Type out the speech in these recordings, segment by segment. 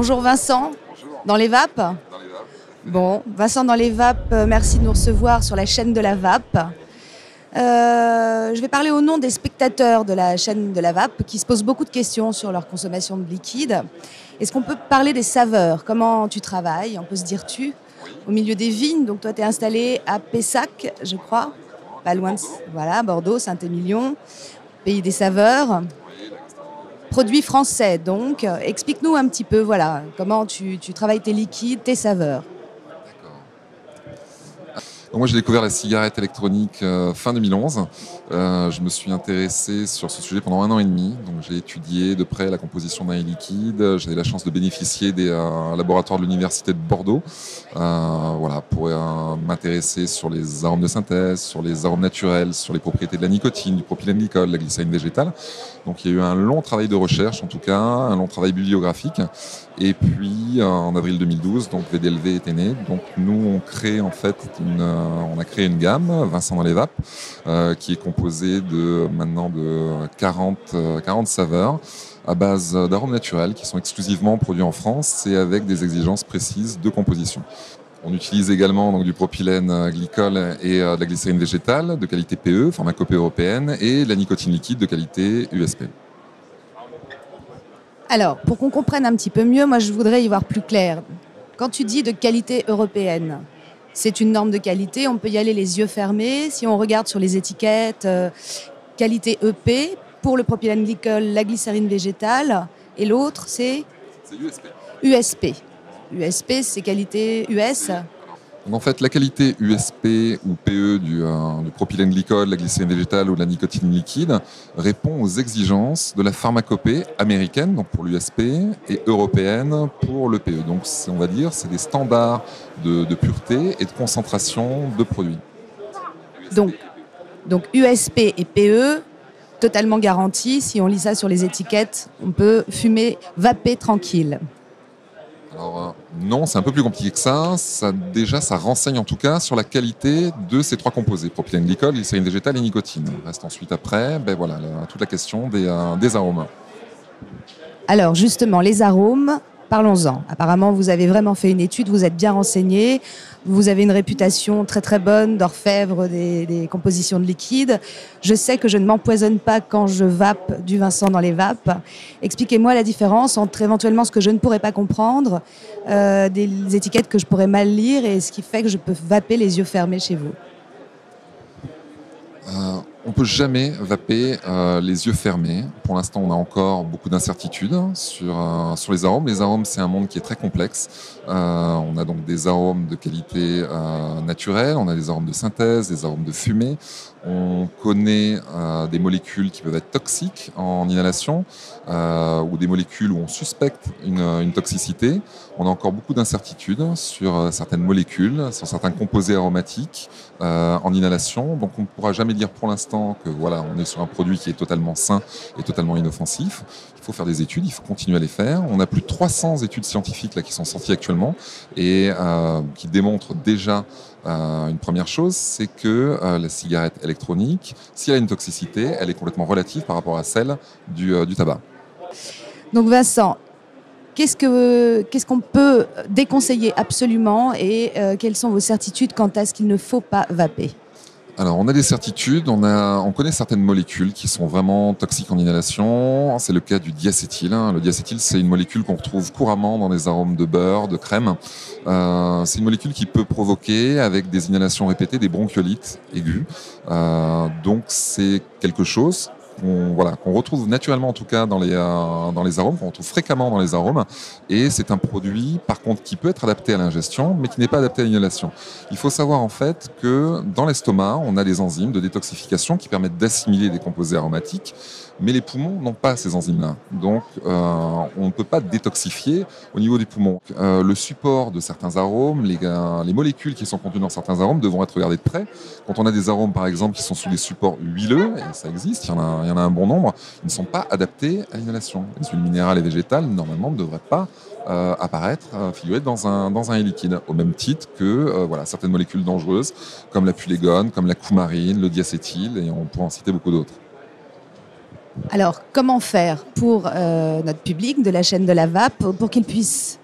Bonjour Vincent, Bonjour. dans les vapes. Dans les vapes. Bon, Vincent dans les vapes, merci de nous recevoir sur la chaîne de la vape. Je vais parler au nom des spectateurs de la chaîne de la vape qui se posent beaucoup de questions sur leur consommation de liquide. Est-ce qu'on peut parler des saveurs? Comment tu travailles? On peut se dire tu, au milieu des vignes. Donc toi, tu es installé à Pessac, je crois, pas loin de voilà, Bordeaux, Saint-Émilion, pays des saveurs. Produits français, donc. Explique-nous un petit peu, voilà, comment tu travailles tes liquides, tes saveurs. Donc moi j'ai découvert la cigarette électronique fin 2011. Je me suis intéressé sur ce sujet pendant 1 an et demi. Donc j'ai étudié de près la composition d'un liquide. J'avais la chance de bénéficier des laboratoires de l'université de Bordeaux, voilà, pour m'intéresser sur les arômes de synthèse, sur les arômes naturels, sur les propriétés de la nicotine, du propylène-glycol, de la glycérine végétale. Donc il y a eu un long travail de recherche, en tout cas, un long travail bibliographique. Et puis en avril 2012, donc VDLV était né. Donc nous on crée en fait on a créé une gamme, Vincent dans les vapes, qui est composée de 40 saveurs à base d'arômes naturels qui sont exclusivement produits en France et avec des exigences précises de composition. On utilise également donc, du propylène glycol et de la glycérine végétale de qualité PE, pharmacopée européenne, et de la nicotine liquide de qualité USP. Alors, pour qu'on comprenne un petit peu mieux, moi je voudrais y voir plus clair. Quand tu dis de qualité européenne, c'est une norme de qualité, on peut y aller les yeux fermés. Si on regarde sur les étiquettes, qualité EP, pour le propylène glycol, la glycérine végétale, et l'autre c'est USP. USP. USP, c'est qualité US. Donc en fait, la qualité USP ou PE du propylène glycol, la glycérine végétale ou de la nicotine liquide répond aux exigences de la pharmacopée américaine, donc pour l'USP, et européenne pour le PE. Donc on va dire c'est des standards de pureté et de concentration de produits. Donc USP et PE, totalement garantis. Si on lit ça sur les étiquettes, on peut fumer, vaper tranquille. Alors non, c'est un peu plus compliqué que ça. Ça renseigne en tout cas sur la qualité de ces 3 composés, propylène glycol, glycérine végétale et nicotine. Il reste ensuite après toute la question des arômes. Alors justement, les arômes, parlons-en. Apparemment, vous avez vraiment fait une étude, vous êtes bien renseigné, vous avez une réputation très très bonne d'orfèvre des compositions de liquide. Je sais que je ne m'empoisonne pas quand je vape du Vincent dans les vapes. Expliquez-moi la différence entre éventuellement ce que je ne pourrais pas comprendre, des étiquettes que je pourrais mal lire et ce qui fait que je peux vaper les yeux fermés chez vous. On ne peut jamais vaper les yeux fermés. Pour l'instant, on a encore beaucoup d'incertitudes sur les arômes. Les arômes, c'est un monde qui est très complexe. On a donc des arômes de qualité naturelle, on a des arômes de synthèse, des arômes de fumée. On connaît des molécules qui peuvent être toxiques en inhalation ou des molécules où on suspecte une toxicité. On a encore beaucoup d'incertitudes sur certaines molécules, sur certains composés aromatiques en inhalation. Donc on ne pourra jamais dire pour l'instant que voilà, on est sur un produit qui est totalement sain et totalement inoffensif. Il faut faire des études, il faut continuer à les faire. On a plus de 300 études scientifiques là, qui sont sorties actuellement et qui démontrent déjà une première chose, c'est que la cigarette électronique, si elle a une toxicité, elle est complètement relative par rapport à celle du tabac. Donc Vincent, qu'est-ce qu'on peut déconseiller absolument et quelles sont vos certitudes quant à ce qu'il ne faut pas vaper? Alors, on a des certitudes, on connaît certaines molécules qui sont vraiment toxiques en inhalation. C'est le cas du diacétyl. Le diacétyl, c'est une molécule qu'on retrouve couramment dans les arômes de beurre, de crème. C'est une molécule qui peut provoquer, avec des inhalations répétées, des bronchiolites aiguës. Donc, c'est quelque chose qu'on retrouve naturellement en tout cas dans les arômes, qu'on retrouve fréquemment dans les arômes, et c'est un produit par contre qui peut être adapté à l'ingestion mais qui n'est pas adapté à l'inhalation. Il faut savoir en fait que dans l'estomac on a des enzymes de détoxification qui permettent d'assimiler des composés aromatiques, mais les poumons n'ont pas ces enzymes-là, donc on ne peut pas détoxifier au niveau des poumons. Le support de certains arômes, les molécules qui sont contenues dans certains arômes devront être regardées de près. Quand on a des arômes par exemple qui sont sous des supports huileux, et ça existe, il y en a un bon nombre, ils ne sont pas adaptés à l'inhalation. Les huiles minérales et végétales normalement ne devraient pas apparaître, figurer dans un liquide, au même titre que certaines molécules dangereuses comme la pulégone, comme la coumarine, le diacétyl, et on pourrait en citer beaucoup d'autres. Alors, comment faire pour notre public de la chaîne de la VAP pour qu'il puisse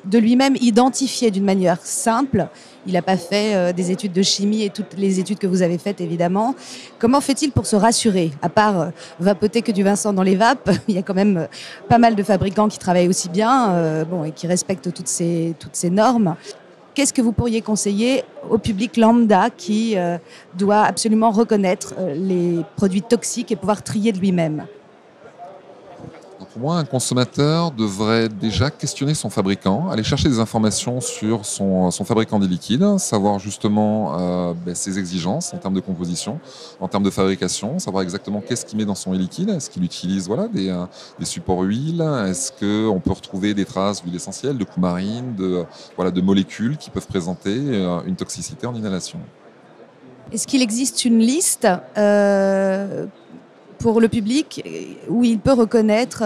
de lui-même identifier d'une manière simple? Il n'a pas fait des études de chimie et toutes les études que vous avez faites, évidemment. Comment fait-il pour se rassurer? À part vapoter que du Vincent dans les vapes, il y a quand même pas mal de fabricants qui travaillent aussi bien et qui respectent toutes ces normes. Qu'est-ce que vous pourriez conseiller au public lambda qui doit absolument reconnaître les produits toxiques et pouvoir trier de lui-même? Pour moi, un consommateur devrait déjà questionner son fabricant, aller chercher des informations sur son fabricant des liquides, savoir justement ses exigences en termes de composition, en termes de fabrication, savoir exactement qu'est-ce qu'il met dans son liquide. Est-ce qu'il utilise des supports huile? Est-ce qu'on peut retrouver des traces d'huile essentielle, de coumarine, de molécules qui peuvent présenter une toxicité en inhalation? Est-ce qu'il existe une liste pour le public où il peut reconnaître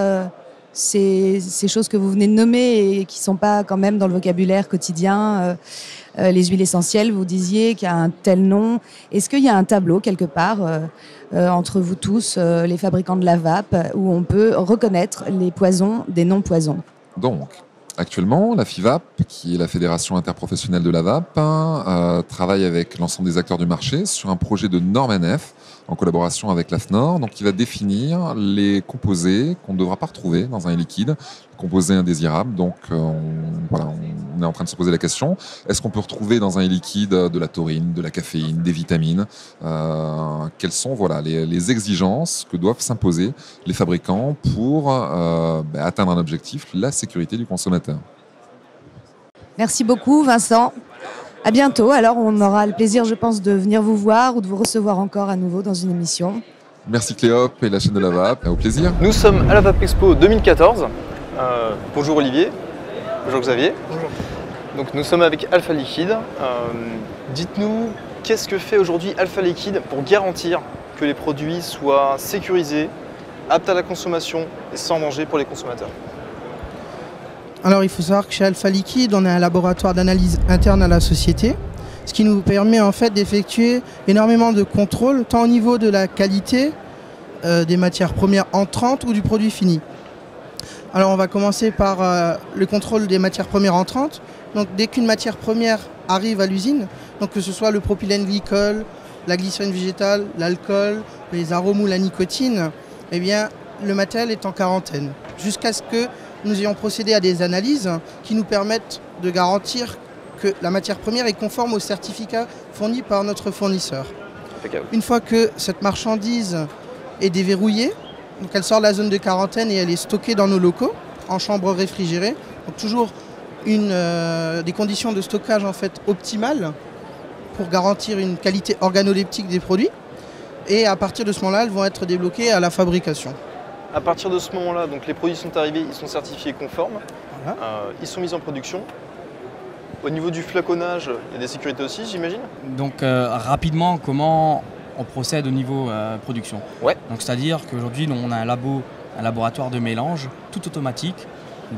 ces choses que vous venez de nommer et qui ne sont pas quand même dans le vocabulaire quotidien? Les huiles essentielles, vous disiez qu'il y a un tel nom. Est-ce qu'il y a un tableau quelque part entre vous tous, les fabricants de la vape, où on peut reconnaître les poisons des non-poisons? Donc, actuellement, la FIVAP, qui est la Fédération interprofessionnelle de la vape, travaille avec l'ensemble des acteurs du marché sur un projet de norme NF en collaboration avec l'AFNOR, donc qui va définir les composés qu'on ne devra pas retrouver dans un liquide, composés indésirables. Donc on est en train de se poser la question, est-ce qu'on peut retrouver dans un liquide de la taurine, de la caféine, des vitamines? Quelles sont les exigences que doivent s'imposer les fabricants pour atteindre un objectif, la sécurité du consommateur? Merci beaucoup Vincent. À bientôt. Alors, on aura le plaisir, je pense, de venir vous voir ou de vous recevoir encore à nouveau dans une émission. Merci Cléop et la chaîne de la vape. Au plaisir. Nous sommes à la Vape Expo 2014. Bonjour Olivier. Bonjour Xavier. Bonjour. Donc, nous sommes avec Alpha Liquide. Dites-nous, qu'est-ce que fait aujourd'hui Alpha Liquide pour garantir que les produits soient sécurisés, aptes à la consommation et sans danger pour les consommateurs? Alors il faut savoir que chez Alpha Liquide, on a un laboratoire d'analyse interne à la société, ce qui nous permet en fait d'effectuer énormément de contrôles, tant au niveau de la qualité des matières premières entrantes ou du produit fini. Alors on va commencer par le contrôle des matières premières entrantes. Donc dès qu'une matière première arrive à l'usine, donc que ce soit le propylène glycol, la glycérine végétale, l'alcool, les arômes ou la nicotine, eh bien le matériel est en quarantaine, jusqu'à ce que nous ayons procédé à des analyses qui nous permettent de garantir que la matière première est conforme aux certificats fournis par notre fournisseur. Une fois que cette marchandise est déverrouillée, donc elle sort de la zone de quarantaine et elle est stockée dans nos locaux, en chambre réfrigérée. Donc toujours des conditions de stockage en fait optimales pour garantir une qualité organoleptique des produits. Et à partir de ce moment-là, elles vont être débloquées à la fabrication. À partir de ce moment-là, donc les produits sont arrivés, ils sont certifiés conformes, voilà. Ils sont mis en production. Au niveau du flaconnage, il y a des sécurités aussi, j'imagine? Donc rapidement, comment on procède au niveau production? Ouais. Donc c'est-à-dire qu'aujourd'hui, on a un laboratoire de mélange tout automatique.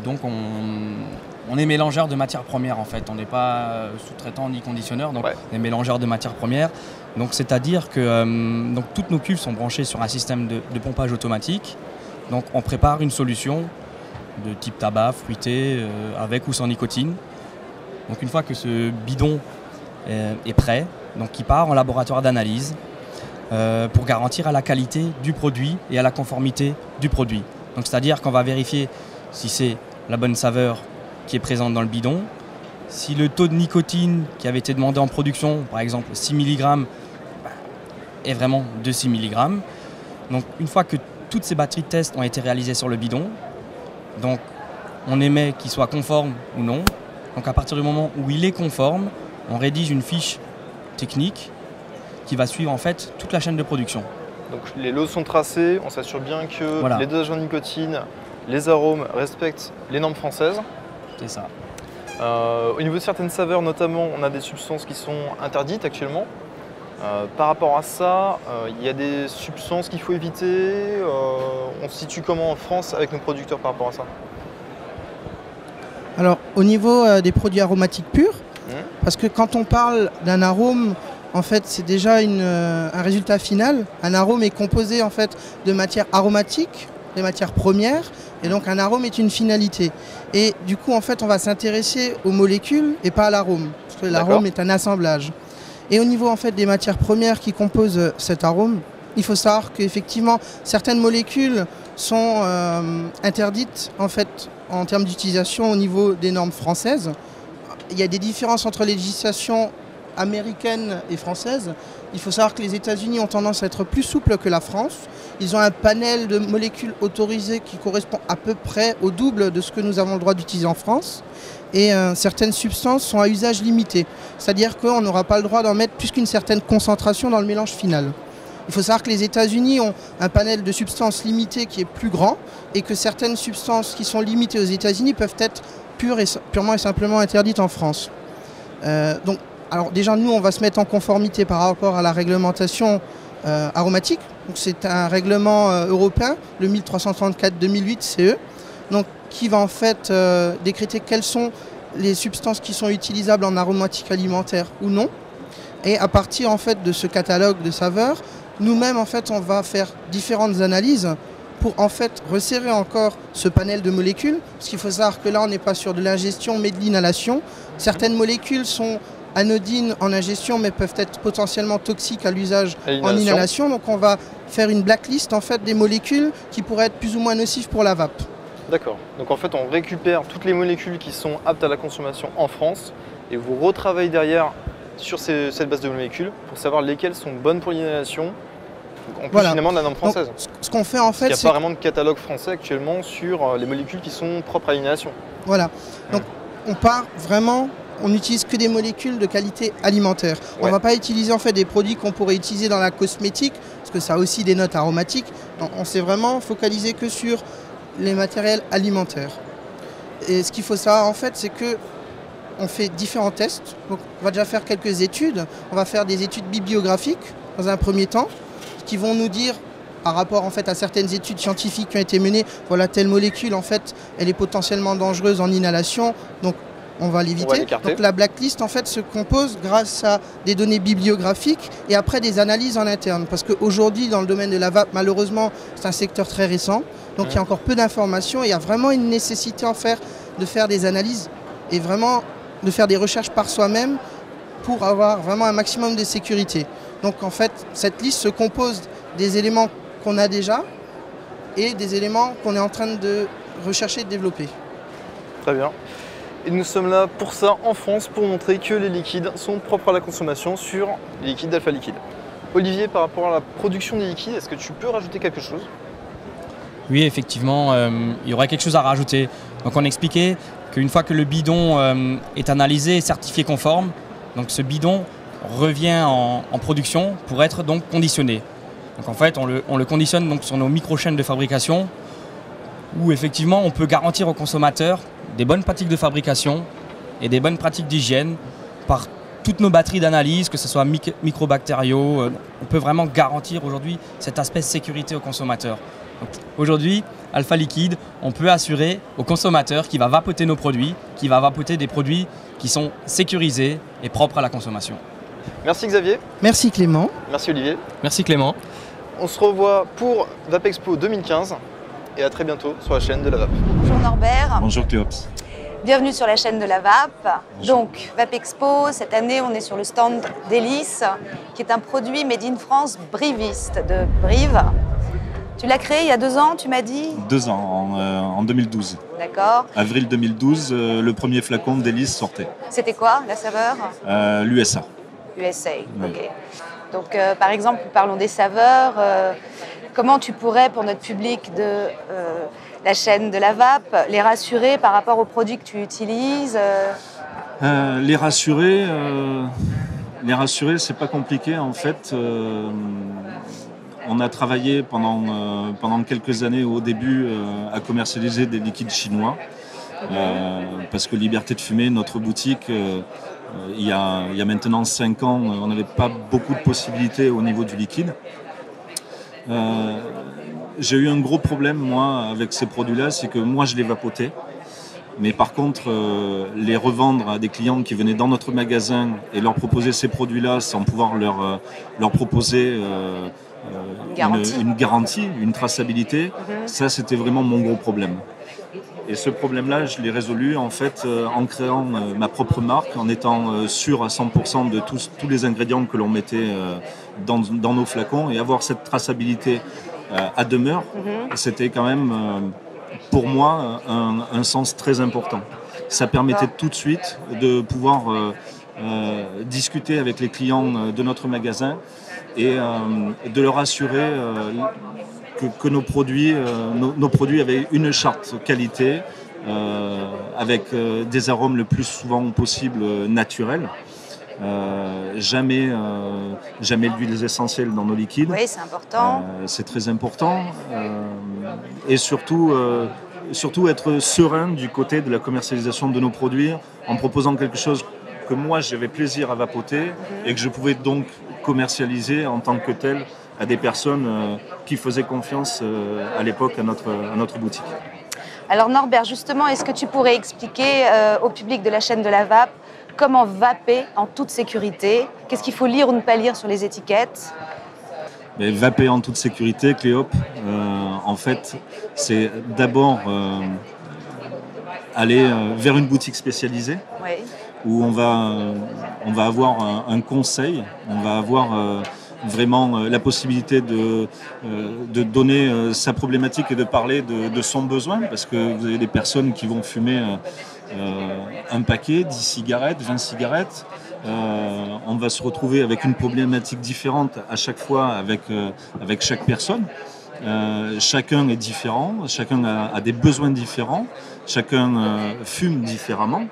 Donc on est mélangeur de matières premières en fait. On n'est pas sous-traitant ni conditionneur, donc on est mélangeur de matières premières. Donc c'est-à-dire que toutes nos cuves sont branchées sur un système de pompage automatique. Donc on prépare une solution de type tabac, fruité, avec ou sans nicotine. Donc une fois que ce bidon est prêt, donc il part en laboratoire d'analyse pour garantir à la qualité du produit et à la conformité du produit. Donc c'est-à-dire qu'on va vérifier si c'est la bonne saveur qui est présente dans le bidon, si le taux de nicotine qui avait été demandé en production, par exemple 6 mg, est vraiment de 6 mg. Donc une fois que toutes ces batteries de tests ont été réalisées sur le bidon, donc on émet qu'il soit conforme ou non. Donc à partir du moment où il est conforme, on rédige une fiche technique qui va suivre en fait toute la chaîne de production. Donc les lots sont tracés, on s'assure bien que les dosages en nicotine, les arômes respectent les normes françaises. C'est ça. Au niveau de certaines saveurs notamment, on a des substances qui sont interdites actuellement. Par rapport à ça, il y a des substances qu'il faut éviter. On se situe comment en France avec nos producteurs par rapport à ça? Alors au niveau des produits aromatiques purs, parce que quand on parle d'un arôme, en fait, c'est déjà un résultat final. Un arôme est composé en fait de matières aromatiques, des matières premières, et donc un arôme est une finalité. Et du coup, en fait, on va s'intéresser aux molécules et pas à l'arôme, parce que l'arôme est un assemblage. Et au niveau en fait des matières premières qui composent cet arôme, il faut savoir qu'effectivement certaines molécules sont interdites en fait en termes d'utilisation au niveau des normes françaises. Il y a des différences entre les législations américaines et françaises. Il faut savoir que les États-Unis ont tendance à être plus souples que la France. Ils ont un panel de molécules autorisées qui correspond à peu près au double de ce que nous avons le droit d'utiliser en France. Et certaines substances sont à usage limité. C'est-à-dire qu'on n'aura pas le droit d'en mettre plus qu'une certaine concentration dans le mélange final. Il faut savoir que les États-Unis ont un panel de substances limitées qui est plus grand et que certaines substances qui sont limitées aux États-Unis peuvent être purement et simplement interdites en France. Alors déjà, nous, on va se mettre en conformité par rapport à la réglementation aromatique. C'est un règlement européen, le 1334-2008 CE, donc, qui va en fait décréter quelles sont les substances qui sont utilisables en aromatique alimentaire ou non. Et à partir en fait de ce catalogue de saveurs, nous-mêmes en fait on va faire différentes analyses pour en fait resserrer encore ce panel de molécules. Parce qu'il faut savoir que là on n'est pas sur de l'ingestion mais de l'inhalation. Certaines molécules sont anodines en ingestion mais peuvent être potentiellement toxiques à l'usage en inhalation. Donc on va faire une blacklist en fait des molécules qui pourraient être plus ou moins nocives pour la vape. D'accord. Donc en fait on récupère toutes les molécules qui sont aptes à la consommation en France et vous retravaillez derrière sur cette base de molécules pour savoir lesquelles sont bonnes pour l'inhalation, en plus finalement de la norme française. Donc, ce qu'on fait en fait, il n'y a pas vraiment de catalogue français actuellement sur les molécules qui sont propres à l'inhalation. Voilà. Donc on part vraiment, on n'utilise que des molécules de qualité alimentaire. On ne va pas utiliser en fait des produits qu'on pourrait utiliser dans la cosmétique, parce que ça a aussi des notes aromatiques. Donc, on s'est vraiment focalisé que sur les matériels alimentaires. Et ce qu'il faut savoir en fait, c'est que on fait différents tests. Donc, on va déjà faire quelques études. On va faire des études bibliographiques dans un premier temps, qui vont nous dire, par rapport en fait à certaines études scientifiques qui ont été menées, voilà, telle molécule en fait, elle est potentiellement dangereuse en inhalation, donc on va l'éviter. Donc la blacklist en fait se compose grâce à des données bibliographiques et après des analyses en interne. Parce qu'aujourd'hui, dans le domaine de la vape, malheureusement, c'est un secteur très récent. Donc il y a encore peu d'informations et il y a vraiment une nécessité de faire des analyses et vraiment de faire des recherches par soi-même pour avoir vraiment un maximum de sécurité. Donc en fait, cette liste se compose des éléments qu'on a déjà et des éléments qu'on est en train de rechercher et de développer. Très bien. Et nous sommes là pour ça en France, pour montrer que les liquides sont propres à la consommation sur les liquides d'Alpha Liquide. Olivier, par rapport à la production des liquides, est-ce que tu peux rajouter quelque chose ? Oui, effectivement, il y aurait quelque chose à rajouter. Donc on expliquait qu'une fois que le bidon est analysé et certifié conforme, donc ce bidon revient en production pour être donc conditionné. Donc en fait, on le conditionne donc sur nos micro-chaînes de fabrication où effectivement on peut garantir aux consommateurs des bonnes pratiques de fabrication et des bonnes pratiques d'hygiène par toutes nos batteries d'analyse, que ce soit microbactériaux. On peut vraiment garantir aujourd'hui cet aspect sécurité aux consommateurs. Aujourd'hui, Alpha Liquide, on peut assurer au consommateur qui va vapoter nos produits, qui va vapoter des produits qui sont sécurisés et propres à la consommation. Merci Xavier. Merci Clément. Merci Olivier. Merci Clément. On se revoit pour Vapexpo 2015 et à très bientôt sur la chaîne de la Vape. Bonjour Norbert. Bonjour Cléops. Bienvenue sur la chaîne de la Vape. Bonjour. Donc, Vapexpo, cette année, on est sur le stand d'Hélice, qui est un produit made in France briviste de Brive. Tu l'as créé il y a 2 ans, tu m'as dit ? 2 ans, en 2012. D'accord. Avril 2012, le premier flacon d'Hélice sortait. C'était quoi, la saveur ? L'USA. USA, Oui. ok. Donc, par exemple, parlons des saveurs. Comment tu pourrais, pour notre public de la chaîne de la Vape, les rassurer par rapport aux produits que tu utilises ? Les rassurer, c'est pas compliqué en fait. On a travaillé pendant quelques années au début à commercialiser des liquides chinois parce que Liberté de Fumer, notre boutique, il y a maintenant 5 ans, on n'avait pas beaucoup de possibilités au niveau du liquide. J'ai eu un gros problème moi avec ces produits-là, c'est que moi je les vapotais Mais par contre, les revendre à des clients qui venaient dans notre magasin et leur proposer ces produits-là sans pouvoir leur proposer une garantie, une traçabilité, ça c'était vraiment mon gros problème. Et ce problème-là, je l'ai résolu en fait en créant ma propre marque, en étant sûr à 100% de tous les ingrédients que l'on mettait dans nos flacons, et avoir cette traçabilité à demeure, c'était quand même pour moi un sens très important. Ça permettait tout de suite de pouvoir discuter avec les clients de notre magasin et de leur assurer que nos produits avaient une charte qualité avec des arômes le plus souvent possible naturels. Jamais d'huiles essentielles dans nos liquides. Oui, c'est important. C'est très important. Et surtout être serein du côté de la commercialisation de nos produits en proposant quelque chose que moi j'avais plaisir à vapoter et que je pouvais donc commercialiser en tant que tel à des personnes qui faisaient confiance à l'époque à notre boutique. Alors Norbert, justement, est-ce que tu pourrais expliquer au public de la chaîne de la vape comment vaper en toute sécurité? Qu'est-ce qu'il faut lire ou ne pas lire sur les étiquettes? Mais vaper en toute sécurité, Cléop, en fait, c'est d'abord aller vers une boutique spécialisée où on va avoir un conseil, on va avoir vraiment la possibilité de donner sa problématique et de parler de son besoin, parce que vous avez des personnes qui vont fumer un paquet, 10 cigarettes, 20 cigarettes. On va se retrouver avec une problématique différente à chaque fois avec chaque personne. Chacun est différent, chacun a des besoins différents, chacun fume différemment.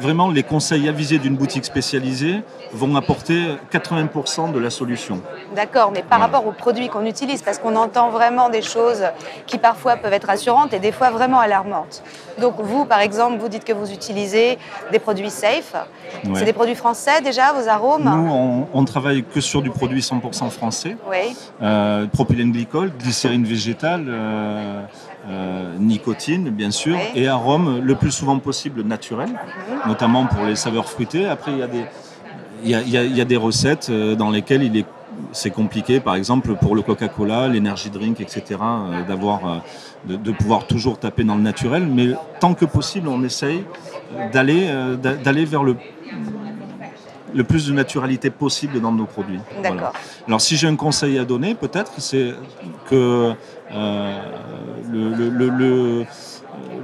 Vraiment, les conseils avisés d'une boutique spécialisée vont apporter 80% de la solution. D'accord, mais par rapport aux produits qu'on utilise, parce qu'on entend vraiment des choses qui parfois peuvent être rassurantes et des fois vraiment alarmantes. Donc vous, par exemple, vous dites que vous utilisez des produits safe. Ouais. C'est des produits français déjà, vos arômes? Nous, on travaille que sur du produit 100% français. Oui. Propylène glycol, glycérine végétale, nicotine bien sûr, et arômes le plus souvent possible naturels, notamment pour les saveurs fruitées. Après, il y a des recettes dans lesquelles c'est compliqué, par exemple pour le Coca-Cola, l'énergie drink, etc., de pouvoir toujours taper dans le naturel, mais tant que possible, on essaye d'aller vers le plus de naturalité possible dans nos produits. D'accord. Voilà. Alors si j'ai un conseil à donner, peut-être, c'est que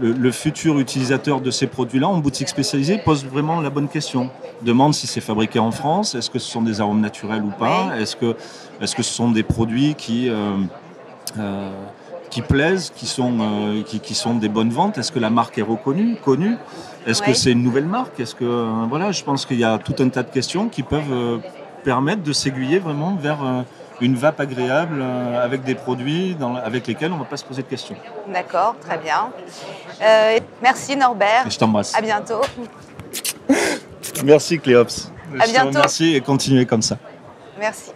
le futur utilisateur de ces produits-là en boutique spécialisée pose vraiment la bonne question. Demande si c'est fabriqué en France, est-ce que ce sont des arômes naturels ou pas, est-ce que ce sont des produits qui plaisent, qui sont des bonnes ventes, est-ce que la marque est reconnue, connue, est-ce que c'est une nouvelle marque, est-ce que voilà, je pense qu'il y a tout un tas de questions qui peuvent permettre de s'aiguiller vraiment vers une vape agréable avec des produits avec lesquels on ne va pas se poser de questions. D'accord, très bien. Merci Norbert. Et je t'embrasse. À bientôt. Merci Cléops. À bientôt. Merci et continuez comme ça. Merci.